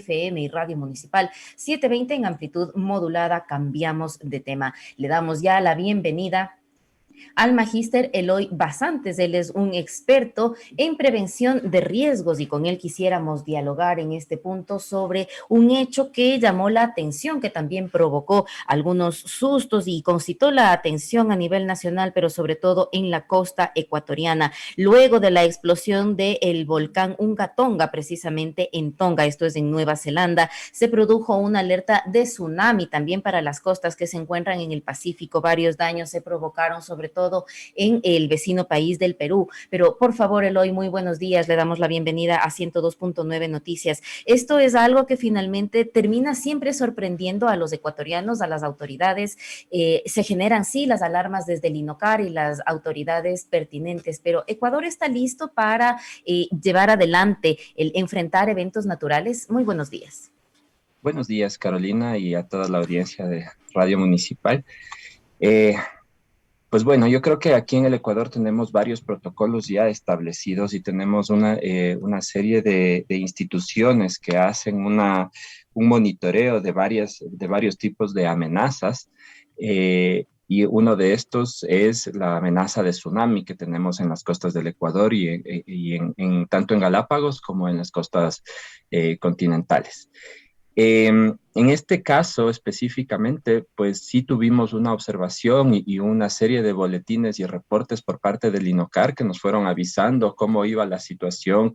FM y Radio Municipal 720 en amplitud modulada. Cambiamos de tema. Le damos ya la bienvenida al magíster Eloy Basantes. Él es un experto en prevención de riesgos y con él quisiéramos dialogar en este punto sobre un hecho que llamó la atención, que también provocó algunos sustos y concitó la atención a nivel nacional, pero sobre todo en la costa ecuatoriana, luego de la explosión del volcán Unga Tonga, precisamente en Tonga, esto es en Nueva Zelanda, se produjo una alerta de tsunami también para las costas que se encuentran en el Pacífico. Varios daños se provocaron, sobre todo en el vecino país del Perú. Pero por favor, Eloy, muy buenos días. Le damos la bienvenida a 102.9 Noticias. Esto es algo que finalmente termina siempre sorprendiendo a los ecuatorianos, a las autoridades. Se generan, sí, las alarmas desde el INOCAR y las autoridades pertinentes, pero ¿Ecuador está listo para llevar adelante el enfrentar eventos naturales? Muy buenos días. Buenos días, Carolina, y a toda la audiencia de Radio Municipal. Pues bueno, yo creo que aquí en el Ecuador tenemos varios protocolos ya establecidos y tenemos una serie de instituciones que hacen un monitoreo de varios tipos de amenazas. Y uno de estos es la amenaza de tsunami que tenemos en las costas del Ecuador tanto en Galápagos como en las costas continentales. En este caso específicamente, pues sí tuvimos una observación y una serie de boletines y reportes por parte del INOCAR que nos fueron avisando cómo iba la situación,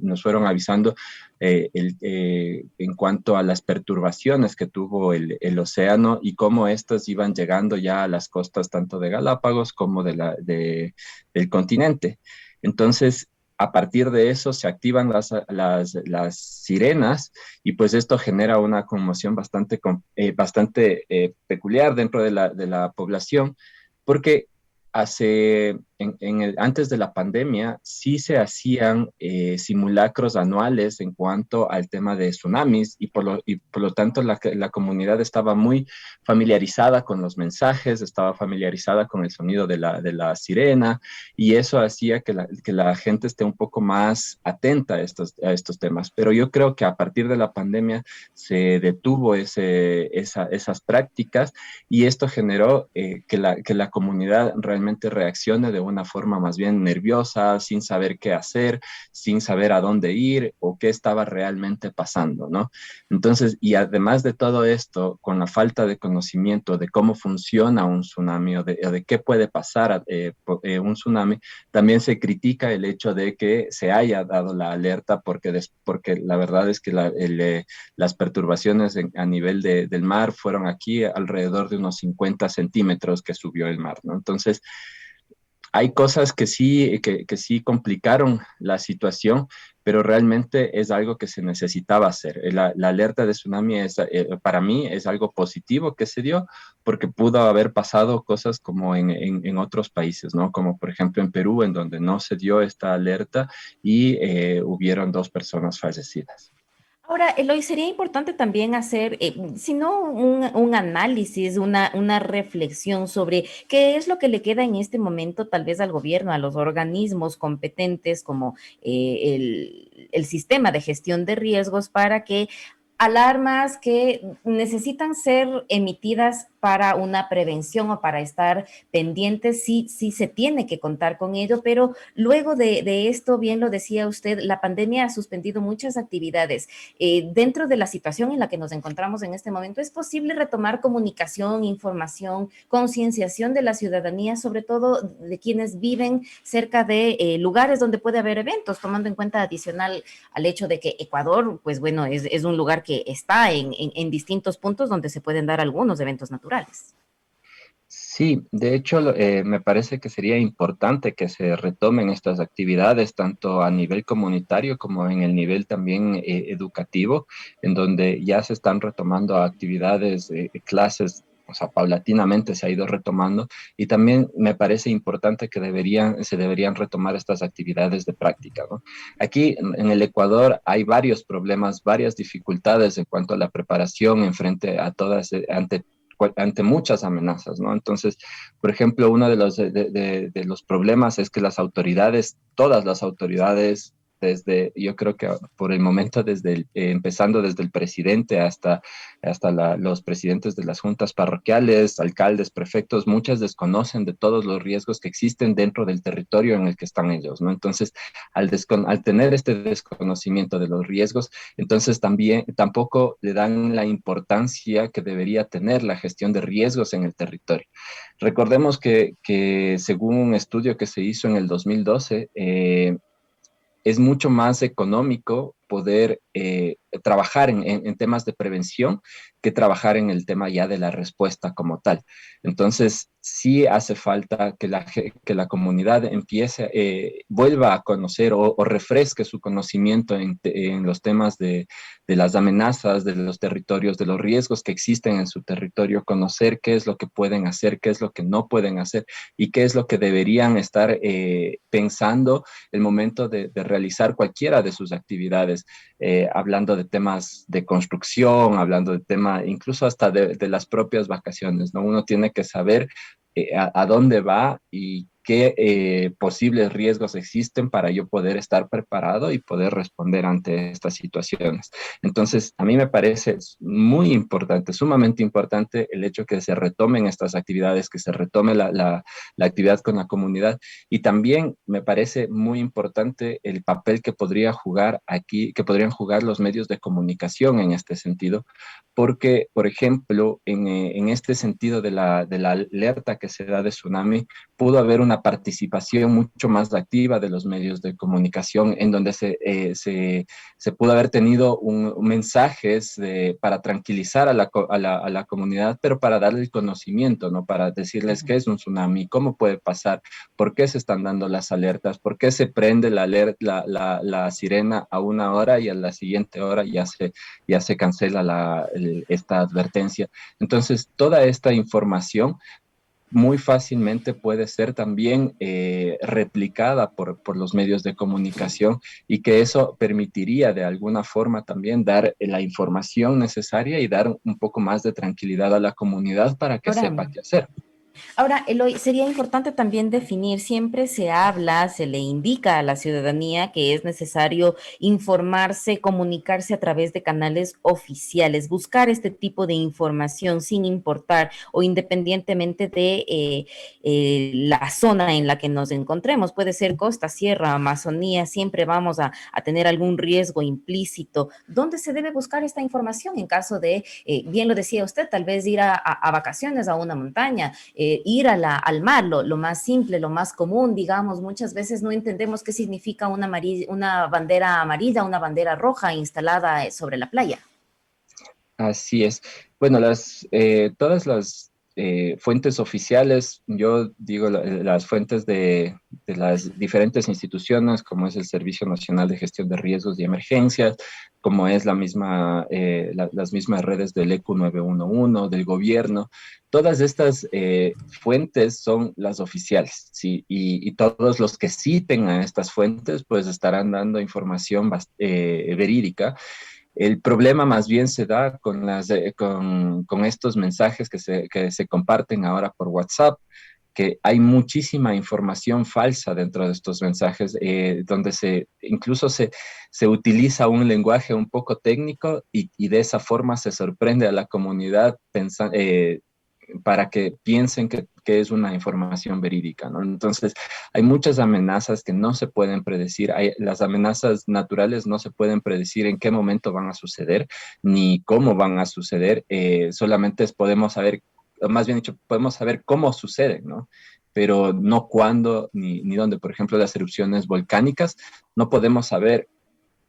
nos fueron avisando en cuanto a las perturbaciones que tuvo el océano y cómo estas iban llegando ya a las costas tanto de Galápagos como del continente. Entonces, a partir de eso se activan las sirenas y pues esto genera una conmoción bastante peculiar dentro de la población, porque antes de la pandemia sí se hacían simulacros anuales en cuanto al tema de tsunamis y por lo tanto la comunidad estaba muy familiarizada con los mensajes, estaba familiarizada con el sonido de la sirena y eso hacía que la gente esté un poco más atenta a estos temas. Pero yo creo que a partir de la pandemia se detuvo esas prácticas y esto generó que la comunidad realmente reaccione de una forma más bien nerviosa, sin saber qué hacer, sin saber a dónde ir o qué estaba realmente pasando, ¿no? Entonces, y además de todo esto, con la falta de conocimiento de cómo funciona un tsunami o de qué puede pasar un tsunami, también se critica el hecho de que se haya dado la alerta porque la verdad es que las perturbaciones a nivel del mar fueron aquí alrededor de unos 50 centímetros que subió el mar, ¿no? Entonces, hay cosas que sí complicaron la situación, pero realmente es algo que se necesitaba hacer. La alerta de tsunami para mí es algo positivo que se dio porque pudo haber pasado cosas como en otros países, ¿no? Como por ejemplo en Perú, en donde no se dio esta alerta y hubieron 2 personas fallecidas. Ahora, Eloy, sería importante también hacer, si no un análisis, una reflexión sobre qué es lo que le queda en este momento tal vez al gobierno, a los organismos competentes como el sistema de gestión de riesgos para que alarmas que necesitan ser emitidas para una prevención o para estar pendientes, sí se tiene que contar con ello, pero luego de esto, bien lo decía usted, la pandemia ha suspendido muchas actividades. Dentro de la situación en la que nos encontramos en este momento, ¿es posible retomar comunicación, información, concienciación de la ciudadanía, sobre todo de quienes viven cerca de lugares donde puede haber eventos, tomando en cuenta adicional al hecho de que Ecuador, pues bueno, es un lugar que está en distintos puntos donde se pueden dar algunos eventos naturales? Sí, de hecho, me parece que sería importante que se retomen estas actividades, tanto a nivel comunitario como en el nivel también educativo, en donde ya se están retomando actividades, clases, o sea, paulatinamente se ha ido retomando, y también me parece importante que se deberían retomar estas actividades de práctica, ¿no? Aquí en el Ecuador hay varios problemas, varias dificultades en cuanto a la preparación ante muchas amenazas, ¿no? Entonces, por ejemplo, uno de los problemas es que todas las autoridades yo creo que por el momento, empezando desde el presidente hasta los presidentes de las juntas parroquiales, alcaldes, prefectos, muchas desconocen de todos los riesgos que existen dentro del territorio en el que están ellos, ¿no? Entonces, al tener este desconocimiento de los riesgos, entonces también tampoco le dan la importancia que debería tener la gestión de riesgos en el territorio. Recordemos que según un estudio que se hizo en el 2012, es mucho más económico poder trabajar en temas de prevención que trabajar en el tema ya de la respuesta como tal. Entonces, sí hace falta que la comunidad empiece, vuelva a conocer o refresque su conocimiento en los temas de las amenazas, de los territorios, de los riesgos que existen en su territorio, conocer qué es lo que pueden hacer, qué es lo que no pueden hacer y qué es lo que deberían estar pensando el momento de realizar cualquiera de sus actividades, hablando de temas de construcción, hablando de temas incluso hasta de las propias vacaciones, ¿no? Uno tiene que saber a dónde va y qué posibles riesgos existen para yo poder estar preparado y poder responder ante estas situaciones. Entonces, a mí me parece muy importante, sumamente importante el hecho que se retomen estas actividades, que se retome la actividad con la comunidad, y también me parece muy importante el papel que podría jugar aquí, que podrían jugar los medios de comunicación en este sentido, porque, por ejemplo, en este sentido de la alerta que se da de tsunami, pudo haber una participación mucho más activa de los medios de comunicación, en donde se pudo haber tenido mensajes para tranquilizar a la comunidad, pero para darle el conocimiento, ¿no? Para decirles qué es un tsunami, cómo puede pasar, por qué se están dando las alertas, por qué se prende la sirena a una hora y a la siguiente hora ya se cancela esta advertencia. Entonces, toda esta información muy fácilmente puede ser también replicada por los medios de comunicación, y que eso permitiría de alguna forma también dar la información necesaria y dar un poco más de tranquilidad a la comunidad para que Ahora, sepa qué hacer. Ahora, Eloy, sería importante también definir, siempre se habla, se le indica a la ciudadanía que es necesario informarse, comunicarse a través de canales oficiales, buscar este tipo de información sin importar o independientemente de la zona en la que nos encontremos. Puede ser costa, sierra, Amazonía, siempre vamos a tener algún riesgo implícito. ¿Dónde se debe buscar esta información en caso de, bien lo decía usted, tal vez ir a vacaciones a una montaña? Ir al mar, lo más simple, lo más común, digamos, muchas veces no entendemos qué significa una bandera amarilla, una bandera roja instalada sobre la playa. Así es. Bueno, todas las fuentes oficiales, yo digo las fuentes de las diferentes instituciones, como es el Servicio Nacional de Gestión de Riesgos y Emergencias, como es las mismas redes del EQ 911, del gobierno, todas estas fuentes son las oficiales, ¿sí? Y todos los que citen a estas fuentes, pues estarán dando información verídica. El problema más bien se da con estos mensajes que se comparten ahora por WhatsApp, que hay muchísima información falsa dentro de estos mensajes, donde incluso se utiliza un lenguaje un poco técnico, y de esa forma se sorprende a la comunidad para que piensen que es una información verídica, ¿no? Entonces, hay muchas amenazas que no se pueden predecir. Las amenazas naturales no se pueden predecir en qué momento van a suceder, ni cómo van a suceder. Solamente podemos saber, más bien dicho, podemos saber cómo suceden, ¿no? Pero no cuándo ni dónde. Por ejemplo, las erupciones volcánicas, no podemos saber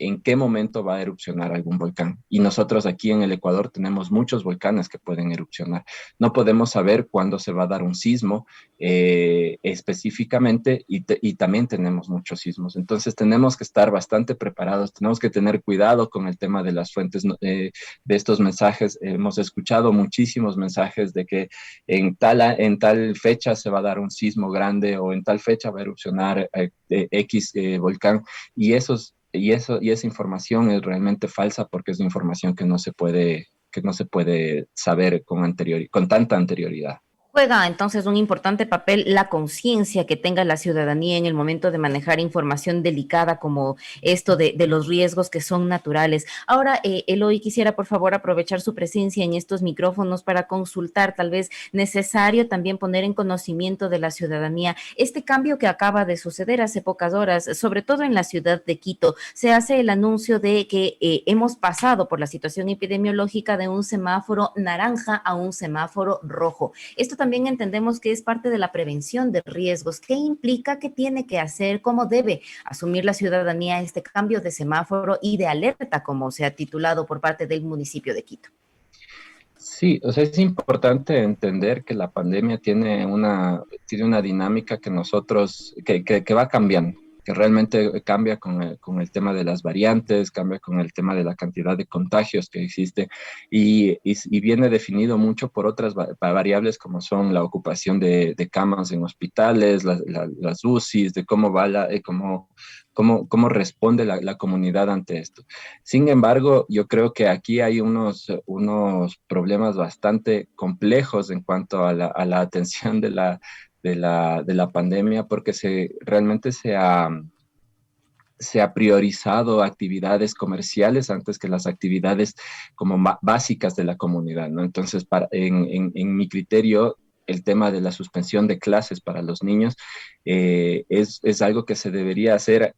en qué momento va a erupcionar algún volcán. Y nosotros aquí en el Ecuador tenemos muchos volcanes que pueden erupcionar. No podemos saber cuándo se va a dar un sismo específicamente, y también tenemos muchos sismos. Entonces tenemos que estar bastante preparados, tenemos que tener cuidado con el tema de las fuentes de estos mensajes. Hemos escuchado muchísimos mensajes de que en tal fecha se va a dar un sismo grande, o en tal fecha va a erupcionar X volcán, y esa información es realmente falsa, porque es información que no se puede saber con tanta anterioridad. Juega entonces un importante papel la conciencia que tenga la ciudadanía en el momento de manejar información delicada como esto de los riesgos que son naturales. Ahora, Eloy, quisiera por favor aprovechar su presencia en estos micrófonos para consultar, tal vez necesario también poner en conocimiento de la ciudadanía este cambio que acaba de suceder hace pocas horas, sobre todo en la ciudad de Quito. Se hace el anuncio de que hemos pasado por la situación epidemiológica de un semáforo naranja a un semáforo rojo. Esto también entendemos que es parte de la prevención de riesgos. ¿Qué implica? ¿Qué tiene que hacer? ¿Cómo debe asumir la ciudadanía este cambio de semáforo y de alerta, como se ha titulado por parte del municipio de Quito? Sí, o sea, es importante entender que la pandemia tiene una dinámica que que va cambiando, que realmente cambia con el tema de las variantes, cambia con el tema de la cantidad de contagios que existe y viene definido mucho por otras variables como son la ocupación de camas en hospitales, las UCIs, de cómo va cómo responde la comunidad ante esto. Sin embargo, yo creo que aquí hay unos problemas bastante complejos en cuanto a a la atención de la pandemia, porque realmente se ha priorizado actividades comerciales antes que las actividades como básicas de la comunidad, ¿no? Entonces, en mi criterio, el tema de la suspensión de clases para los niños es algo que se debería hacer,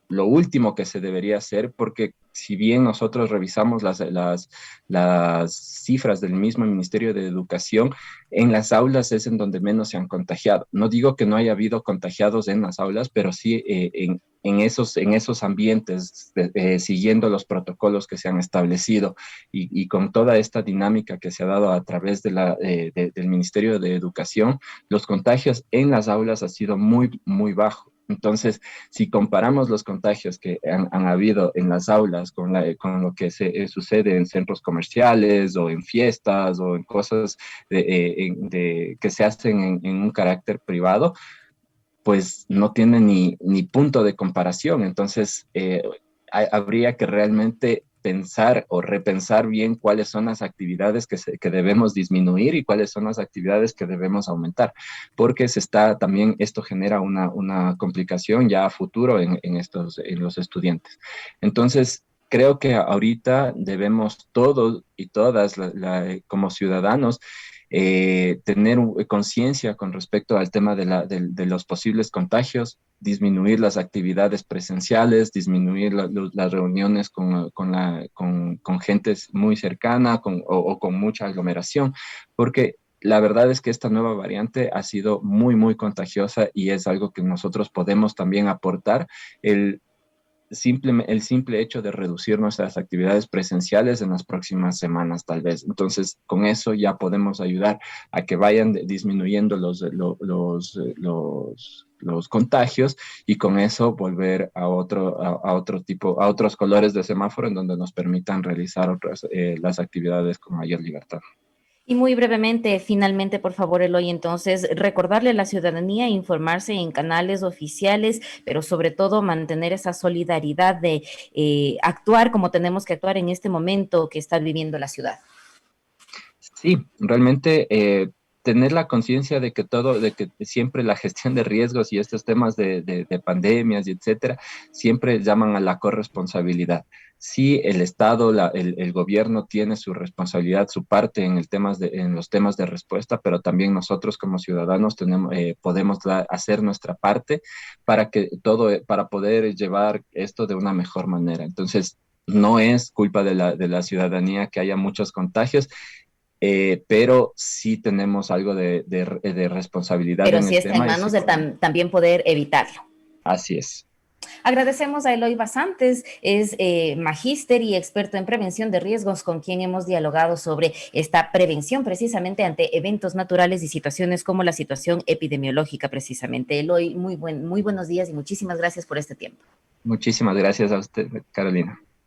lo último que se debería hacer, porque si bien nosotros revisamos las cifras del mismo Ministerio de Educación, en las aulas es en donde menos se han contagiado. No digo que no haya habido contagiados en las aulas, pero sí en esos ambientes, siguiendo los protocolos que se han establecido y con toda esta dinámica que se ha dado a través del Ministerio de Educación, los contagios en las aulas han sido muy, muy bajos. Entonces, si comparamos los contagios que han habido en las aulas con lo que sucede en centros comerciales o en fiestas o en cosas que se hacen en un carácter privado, pues no tiene ni punto de comparación. Entonces, habría que realmente pensar o repensar bien cuáles son las actividades que debemos disminuir y cuáles son las actividades que debemos aumentar, porque esto genera una complicación ya a futuro en los estudiantes. Entonces, creo que ahorita debemos todos y todas, como ciudadanos, tener conciencia con respecto al tema de los posibles contagios, disminuir las actividades presenciales, disminuir las reuniones con gente muy cercana o con mucha aglomeración, porque la verdad es que esta nueva variante ha sido muy, muy contagiosa y es algo que nosotros podemos también aportar. El simple hecho de reducir nuestras actividades presenciales en las próximas semanas, tal vez. Entonces, con eso ya podemos ayudar a que vayan disminuyendo los contagios y con eso volver a a otros colores de semáforo en donde nos permitan realizar las actividades con mayor libertad. Y muy brevemente, finalmente, por favor, Eloy, entonces, recordarle a la ciudadanía informarse en canales oficiales, pero sobre todo mantener esa solidaridad de actuar como tenemos que actuar en este momento que está viviendo la ciudad. Sí, realmente tener la conciencia de que siempre la gestión de riesgos y estos temas de pandemias y etcétera, siempre llaman a la corresponsabilidad. Sí, el Estado, el gobierno tiene su responsabilidad, su parte en los temas de respuesta, pero también nosotros como ciudadanos podemos hacer nuestra parte para poder llevar esto de una mejor manera. Entonces, no es culpa de la ciudadanía que haya muchos contagios, pero sí tenemos algo de responsabilidad Pero en sí el está en tema y manos sí de podemos. también poder evitarlo. Así es. Agradecemos a Eloy Basantes, es magíster y experto en prevención de riesgos, con quien hemos dialogado sobre esta prevención precisamente ante eventos naturales y situaciones como la situación epidemiológica precisamente. Eloy, muy buenos días y muchísimas gracias por este tiempo. Muchísimas gracias a usted, Carolina.